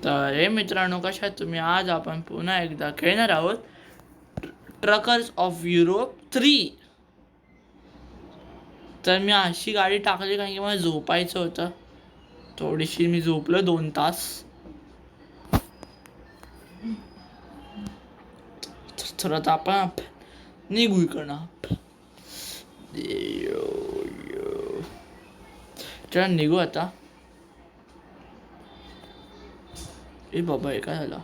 तर हे मित्रांनो, कशा आहात तुम्ही? आज आपण पुन्हा एकदा खेळणार आहोत ट्रकर्स ऑफ युरोप 3. तर मी अशी गाडी टाकली कारण की मला झोपायचं होतं. थोडीशी मी झोपलो 2 तास. तर आता आपण निघू इकडनं. चला निघू आता. ए बाबा, हे काय झालं?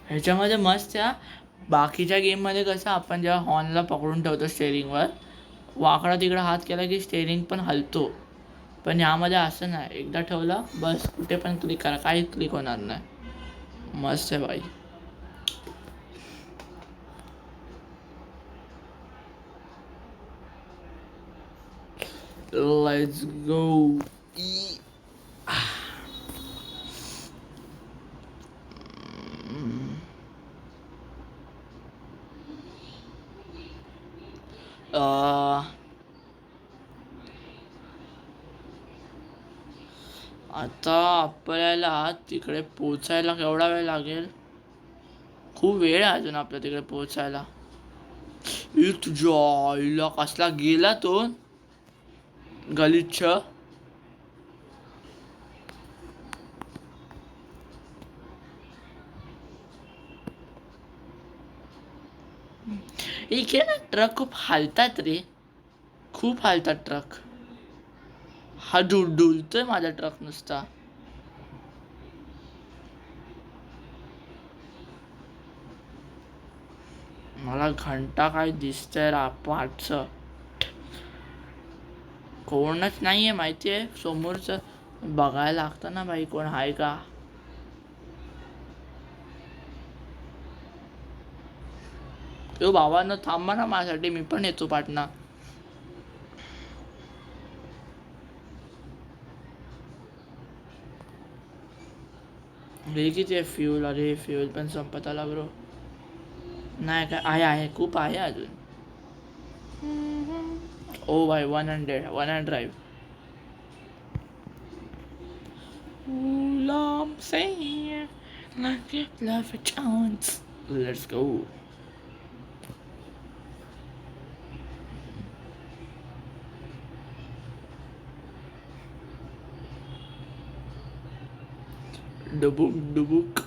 ह्याच्यामध्ये मस्त या बाकीच्या गेममध्ये कसं आपण जेव्हा हॉर्नला पकडून ठेवतो स्टेअरिंगवर, वाकडा तिकडा हात केला की स्टेअरिंग पण हलतो. पण यामध्ये असं नाही, एकदा ठेवला बस, कुठे पण क्लिक करा, काही क्लिक होणार नाही. मस्त आहे भाई. Let's go. आता आपल्याला तिकडे पोचायला केवढा वेळ लागेल? खूप वेळ आहे अजून आपल्या तिकडे पोचायला. तुझ्या आईला कसला गेला तो गलिच्छ. इकडे ना ट्रक खूप हालतात रे, खूप हालतात ट्रक. हा डुलतोय माझा ट्रक नुसता. मला घंटा काय दिसतंय पाठचं. कोणच नाहीये माहितीये समोरचं. बघायला लागतं ना बाई, कोण आहे का. तो बाबांनो थांबा ना माझ्यासाठी, मी पण येतो पाटणा. हे किती आहे फ्यूल? अरे फ्यूल पण संपत आला ब्रो. नाही काय आहे खूप आहे अजून. ओ भाई 100 drive. I'm saying like it love a chance. Let's go. डुबुक.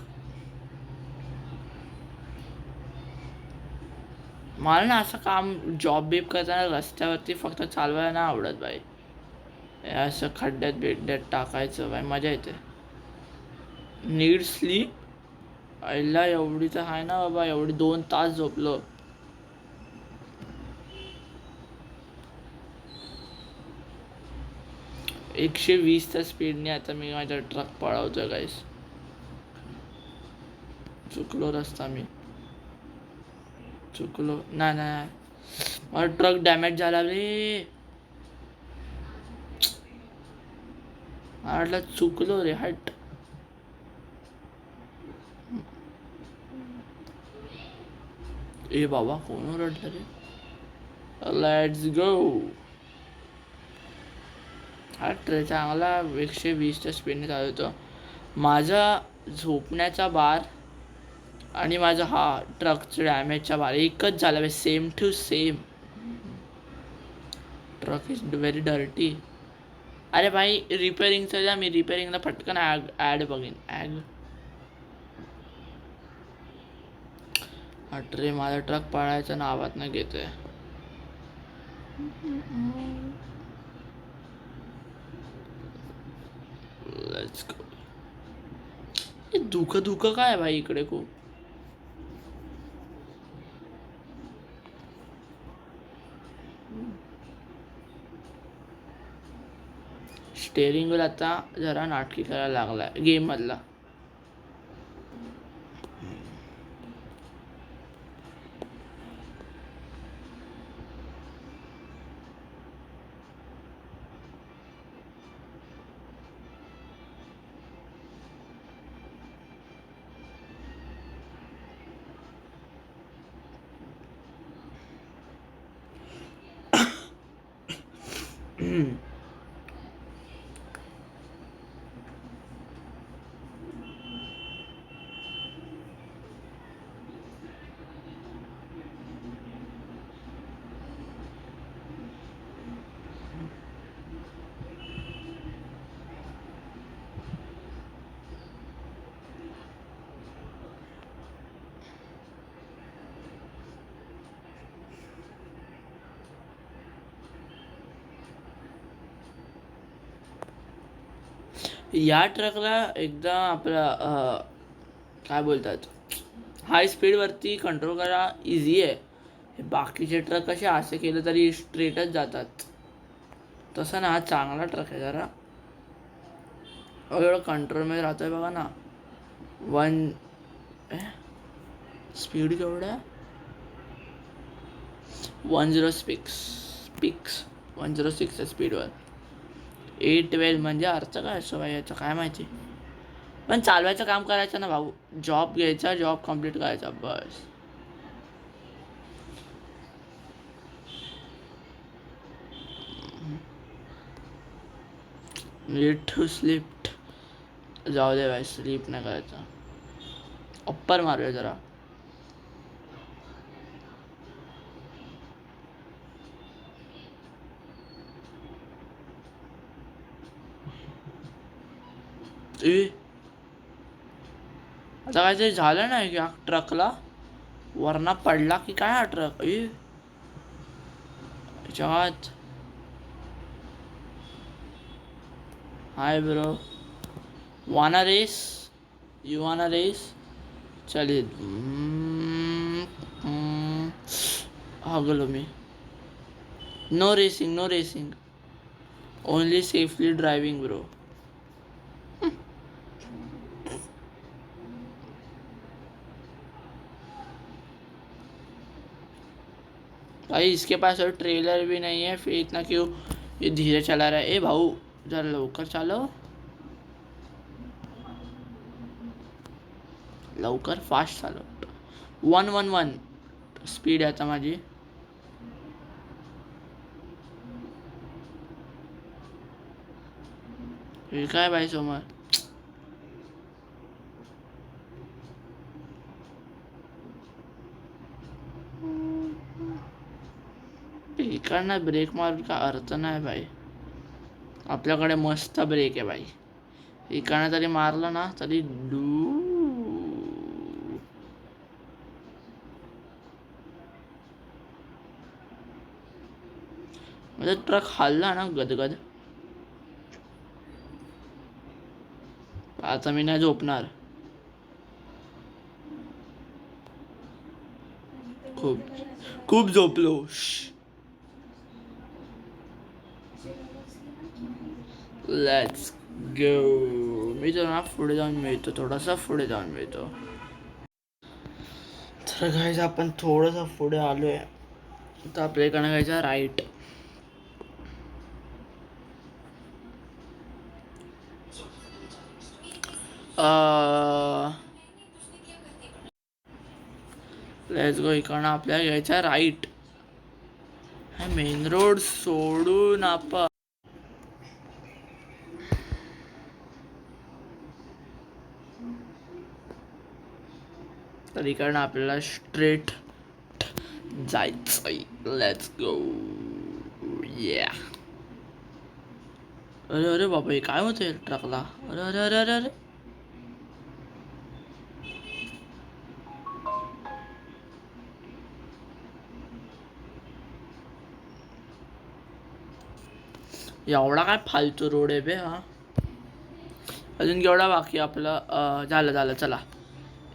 मला ना असं काम जॉब बीब करताना रस्त्यावरती फक्त चालवायला नाही आवडत बाई. असं खड्ड्यात बिड्ड्यात टाकायचं बाई, मजा येते. नीड स्लीप आईला एवढी तर आहे ना बाबा, एवढी 2 तास झोपलो. एकशे 120च्या स्पीडने आता मी माझा ट्रक पळवतोय गाईस. चुकलो रस्ता मी, चुकलो. नाही माझा ट्रक डॅमेज झाला रे. मला चुकलो रे, हट. ए बाबा, कोण ओरडलं रे? Let's go. हा ट्रेक चांगला 120च्या स्पीडने चालवतो. माझा झोपण्याचा बार आणि माझा हा ट्रकचा डॅमेजचा बार एकच झाला, same to same. Truck is very dirty. अरे भाई रिपेअरिंगचं द्या, मी रिपेअरिंगला पटकन ॲड बघेन. अरे माझा ट्रक पळायचं नावात नाही घेतोय. Let's go. धुकं काय भाई इकडे खूप. स्टेअरिंग व्हील आता जरा नाटकी करायला लागलाय गेम मधला. या ट्रकला एकदा आपला काय बोलतात हाय स्पीडवरती कंट्रोल करा इझी आहे. हे बाकीचे ट्रक कसे असे केले तरी स्ट्रेटच जातात. तसं ना हा चांगला ट्रक आहे जरा. एवढं कंट्रोलमध्ये राहतोय बघा ना. वन स्पीड केवढं आहे 106 106 आहे स्पीडवर. 812 म्हणजे अर्थ काय असं भाई याचं काय माहिती. पण चालवायचं काम करायचं ना भाऊ. जॉब घ्यायचा जॉब कम्प्लीट करायचा बस. Need to sleep. जाऊ दे भाई स्लीप नाही करायचं. अप्पर मारूया जरा. आता काय ते झालं नाही की ट्रकला वरना पडला की काय हा ट्रक याच्यात. Hi bro wanna race you wanna race चलिए. गेलो मी. No racing no racing only safely driving bro. भाई इसके पास और ट्रेलर भी नहीं है फिर इतना क्यों ये धीरे चला रहा है. ए भाऊ जरा लवकर चालव. लवकर फास्ट चालव. 111 स्पीड आहे आता माझी. हे काय भाई समोर. इकडनं ब्रेक मारून का अर्थ नाही भाई. आपल्याकडे मस्त ब्रेक आहे भाई. इकडनं तरी मारलं ना तरी म्हणजे ट्रक हल्ला ना गदगद. आता मी नाही झोपणार. खूप खूप झोपलो. Let's go. मी तर ना पुढे जाऊन मिळतो थोडासा पुढे जाऊन मिळतो. तर गाईज आपण थोडंसं पुढे आलोय. तर आपल्याकडनं घ्यायचा राईट. Let's go. इकडनं आपल्याला घ्यायचा राईट. मेन रोड सोडून आपण तर इकडनं आपल्याला स्ट्रेट जायचंय. Let's go. या. अरे अरे बाबा हे काय होतंय ट्रकला. अरे अरे अरे अरे अरे. एवढा काय फालतू रोड आहे बे हा. अजून केवढा बाकी आपलं. झालं झालं चला.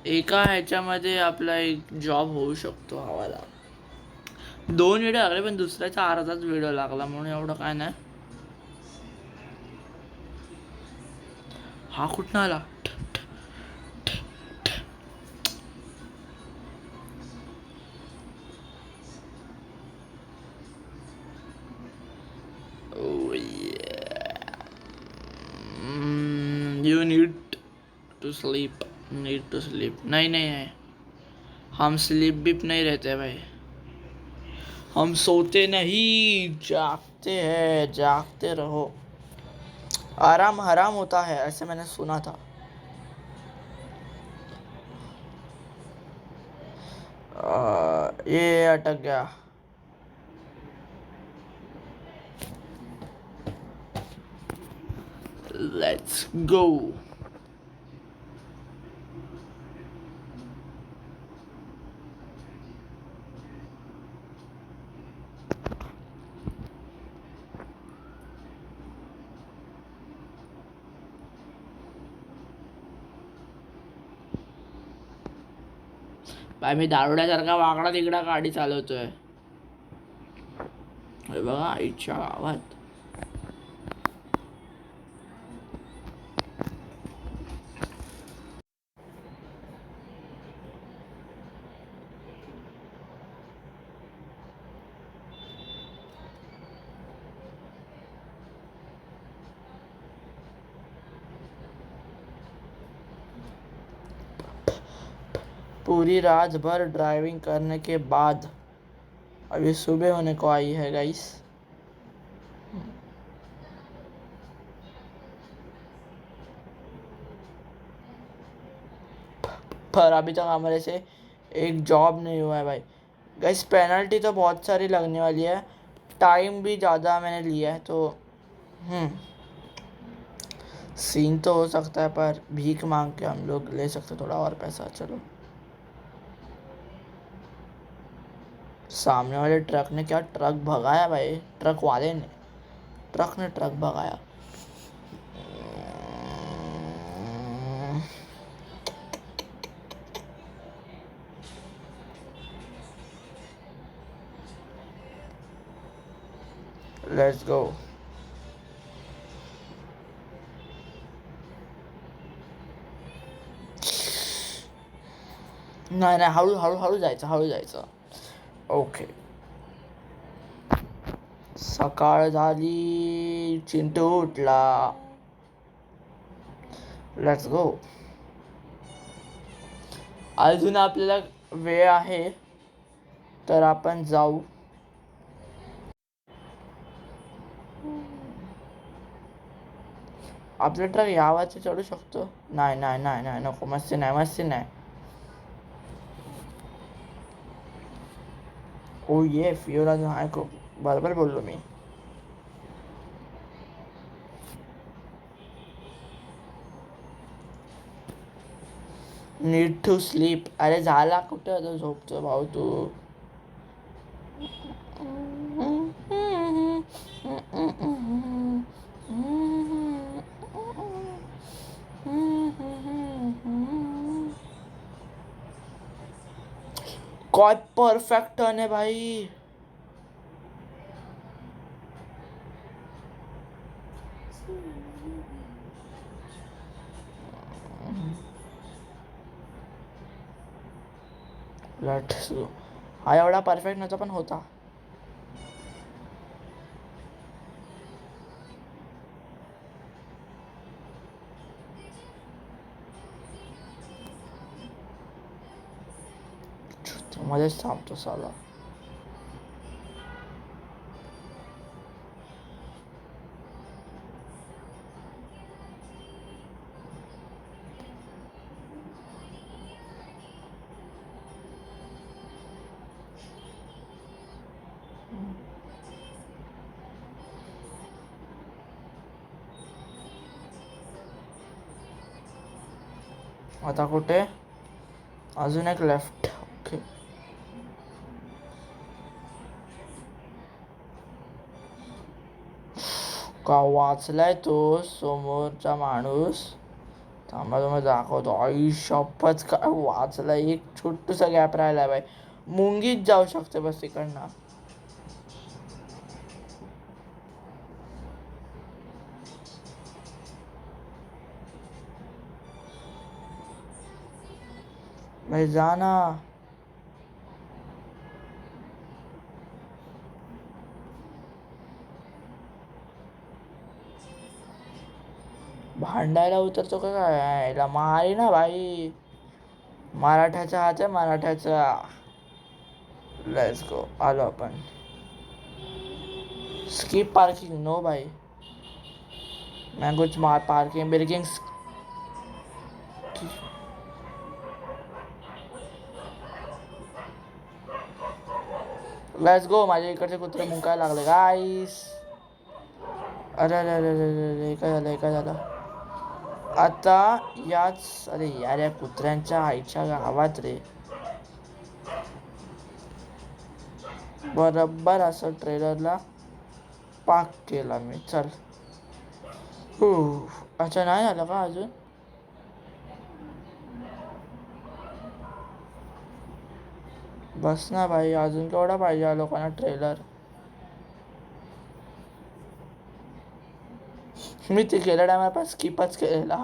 एका ह्याच्यामध्ये आपला एक जॉब होऊ शकतो हवाला. 2 व्हिडिओ लागले पण दुसऱ्याचा अर्धाच व्हिडिओ लागला म्हणून एवढं काय नाही. हा कुठं आला. You need to sleep. नहीं नहीं है. हम स्लीप बिप नहीं रहते भाई. हम सोते नहीं जागते हैं. जागते रहो. आराम हराम होता है ऐसे मैंने सुना था. ये अटक गया. Let's go. काय मी दारुड्यासारखा वाकडा तिकडा गाडी चालवतोय. हे बघा आईच्या गावात. पूरी रात भर ड्राइविंग करने के बाद अभी सुबह होने को आई है गाइस. पर अभी तक हमारे से एक जॉब नहीं हुआ है भाई. गाइस पेनल्टी तो बहुत सारी लगने वाली है. टाइम भी ज़्यादा मैंने लिया है तो सीन तो हो सकता है, पर भीख मांग के हम लोग ले सकते थोड़ा और पैसा. चलो. सामने वाले ट्रक ने क्या ट्रक भगाया भाई. ट्रक वाले ने ट्रक भगाया. Let's go. नाही नाही, हळू हळू हळू जायचं. ओके. सकाळ झाली, चिंटू उठला. Let's go. अजून आपल्याला वेळ आहे तर आपण जाऊ. आपला ट्रक यावरती चढू शकतो. नाही नको. मस्ती नाही. ओ ये फ्युअल अजून आहे खूप. बरोबर बोललो मी. Need to sleep. अरे झाला कुठे आता झोपतो भाऊ तू. काय परफेक्ट टर्न है भाई. हा एवढा परफेक्ट नव्हता पण होता. मध्येच थांबतो साला. आता कुठे. अजून एक लेफ्ट. ओके. का वाचलाय तो समोरचा माणूस. थांबा तुम्हाला दाखवतो. आई शपथ काय वाचलाय. एक छोटूसा गॅप राहिलाय बाई. मुंगीच जाऊ शकते बस तिकडनं. भाई जा ना. भांडायला उतरतो का काय. मारी ना भाई. मराठ्याचा हात आहे मराठ्याचा. Let's go. आलो आपण. स्किप पार्किंग नो भाई. मैं कुछ पार्किंग बिर्किंग. Let's go. माझ्या इकडचे कुत्रे मुंकायला लागले गाईस. अरे अरे अरे अरे काय झालं. आता याच. अरे यार या कुत्र्यांच्या आईच्या गावात रे. बरोबर असं ट्रेलरला पाक केला मी. चल. अच्छा नाही झालं का अजून. बस ना भाई, अजून केवढा पाहिजे या लोकांना ट्रेलर. मी ते गेल्या टायमाला पण स्किपच केलेला,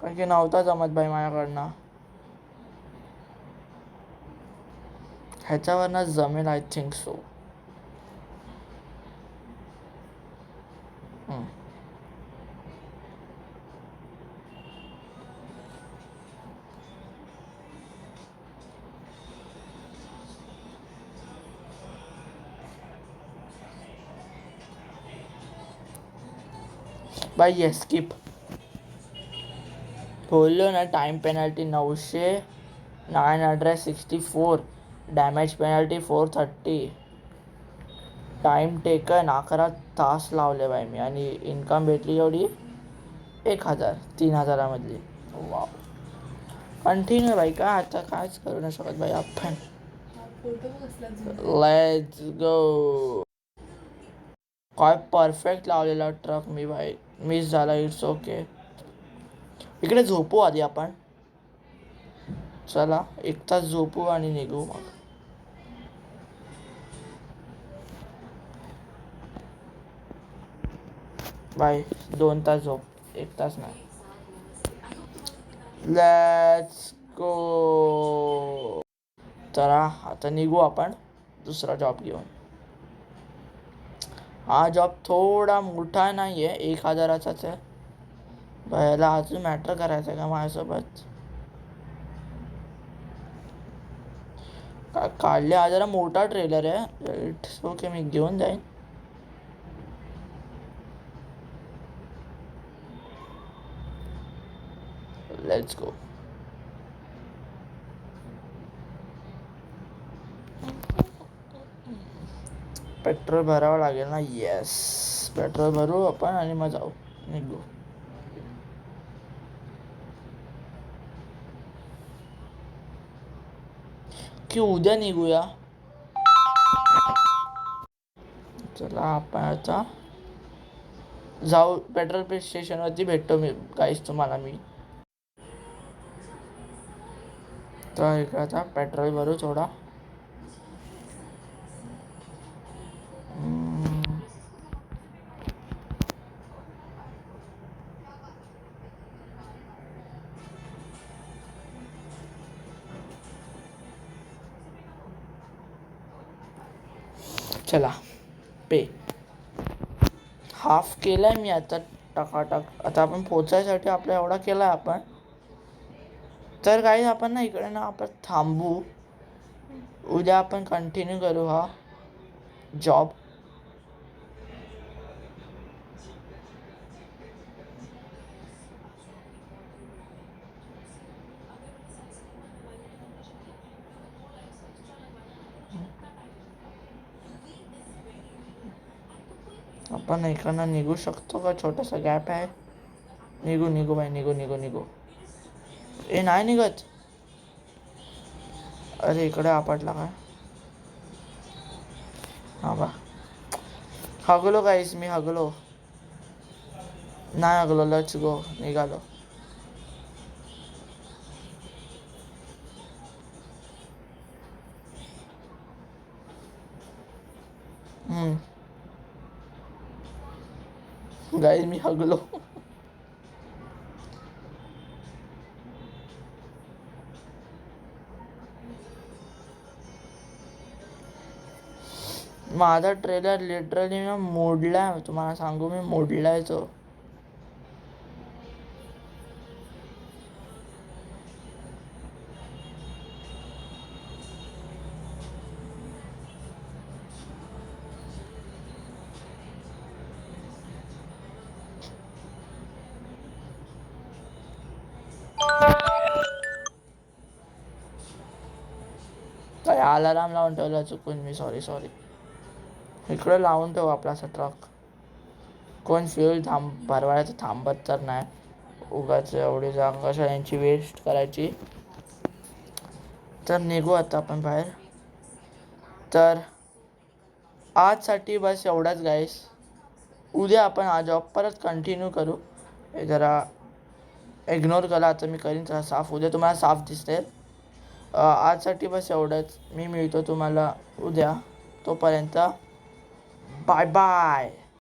कारण की नव्हता जमत भाई माझ्याकडनं. ह्याच्यावरनं जमेल आय थिंक सो. भाई ये स्किप बोललो ना. Time penalty 964, damage penalty 430, time taken 11 तास लावले बाई मी, आणि इन्कम भेटली एवढी 1000, 3000मधली. वा, कंटिन्यू भाई. काय आता कायच करू नाही शकत भाई आपण. Let's go. काय परफेक्ट लावलेला ट्रक मी भाई, मिस झाला. It's okay. इकडे झोपू आधी आपण. चला 1 तास झोपू आणि निघू मग. बाय. 2 तास झोप, 1 तास नाही. Let's go. चला आता निघू आपण दुसरा जॉब घेऊन. हा जॉब थोडा मोठा नाही आहे, 1000चाच आहे. याला अजून मॅटर करायचं का माझ्यासोबत. काढले हा जरा मोठा ट्रेलर आहे. इट्स ओके, मी घेऊन जाईन. Let's go. पेट्रोल भरावं लागेल ना. येस, पेट्रोल भरू आपण आणि मग जाऊ, निघू. की उद्या निघूया. चला आपण आता जाऊ. पेट्रोल स्टेशनवरती भेटतो मी गाईस तुम्हाला मी. तर इकडे आता पेट्रोल भरू थोडा. चला पे. हाफ केलाय मी आता टकाटक. आता आपण पोचायसाठी आपला एवढा केलाय आपण. तर काही आपण ना इकडे ना आपण थांबू. उद्या आपण कंटिन्यू करू हा जॉब. आपण इकडनं निघू शकतो का. छोटासा गॅप आहे. निघू निघू भाई, निघू निघू निघू. ए नाही निघत. अरे इकडे आपटला काय. हा बा, हगलो गाईस मी, हगलो. नाही हगलो. Let's go. निघालो. गाईस मी हगलो. माझा ट्रेलर लिटरली मी मोडलाय, तुम्हाला सांगू. मी मोडलाय तो. काय अलाराम लावून ठेवला चुकून मी. सॉरी. इकडे लावून ठेवू आपला असा ट्रक. कोण फ्युल भरवायचं थांबत तर नाही. उगाच एवढी जागा यांची वेस्ट करायची. तर निघू आता आपण बाहेर. तर आजसाठी बस एवढाच गाईस. उद्या आपण हा जॉब परत कंटिन्यू करू. हे जरा इग्नोर करा, आता मी करीन. जरा साफ उद्या तुम्हाला साफ दिसते. आजसाठी बस एवढंच. मी मिळतो तुम्हाला उद्या. तोपर्यंत बाय बाय.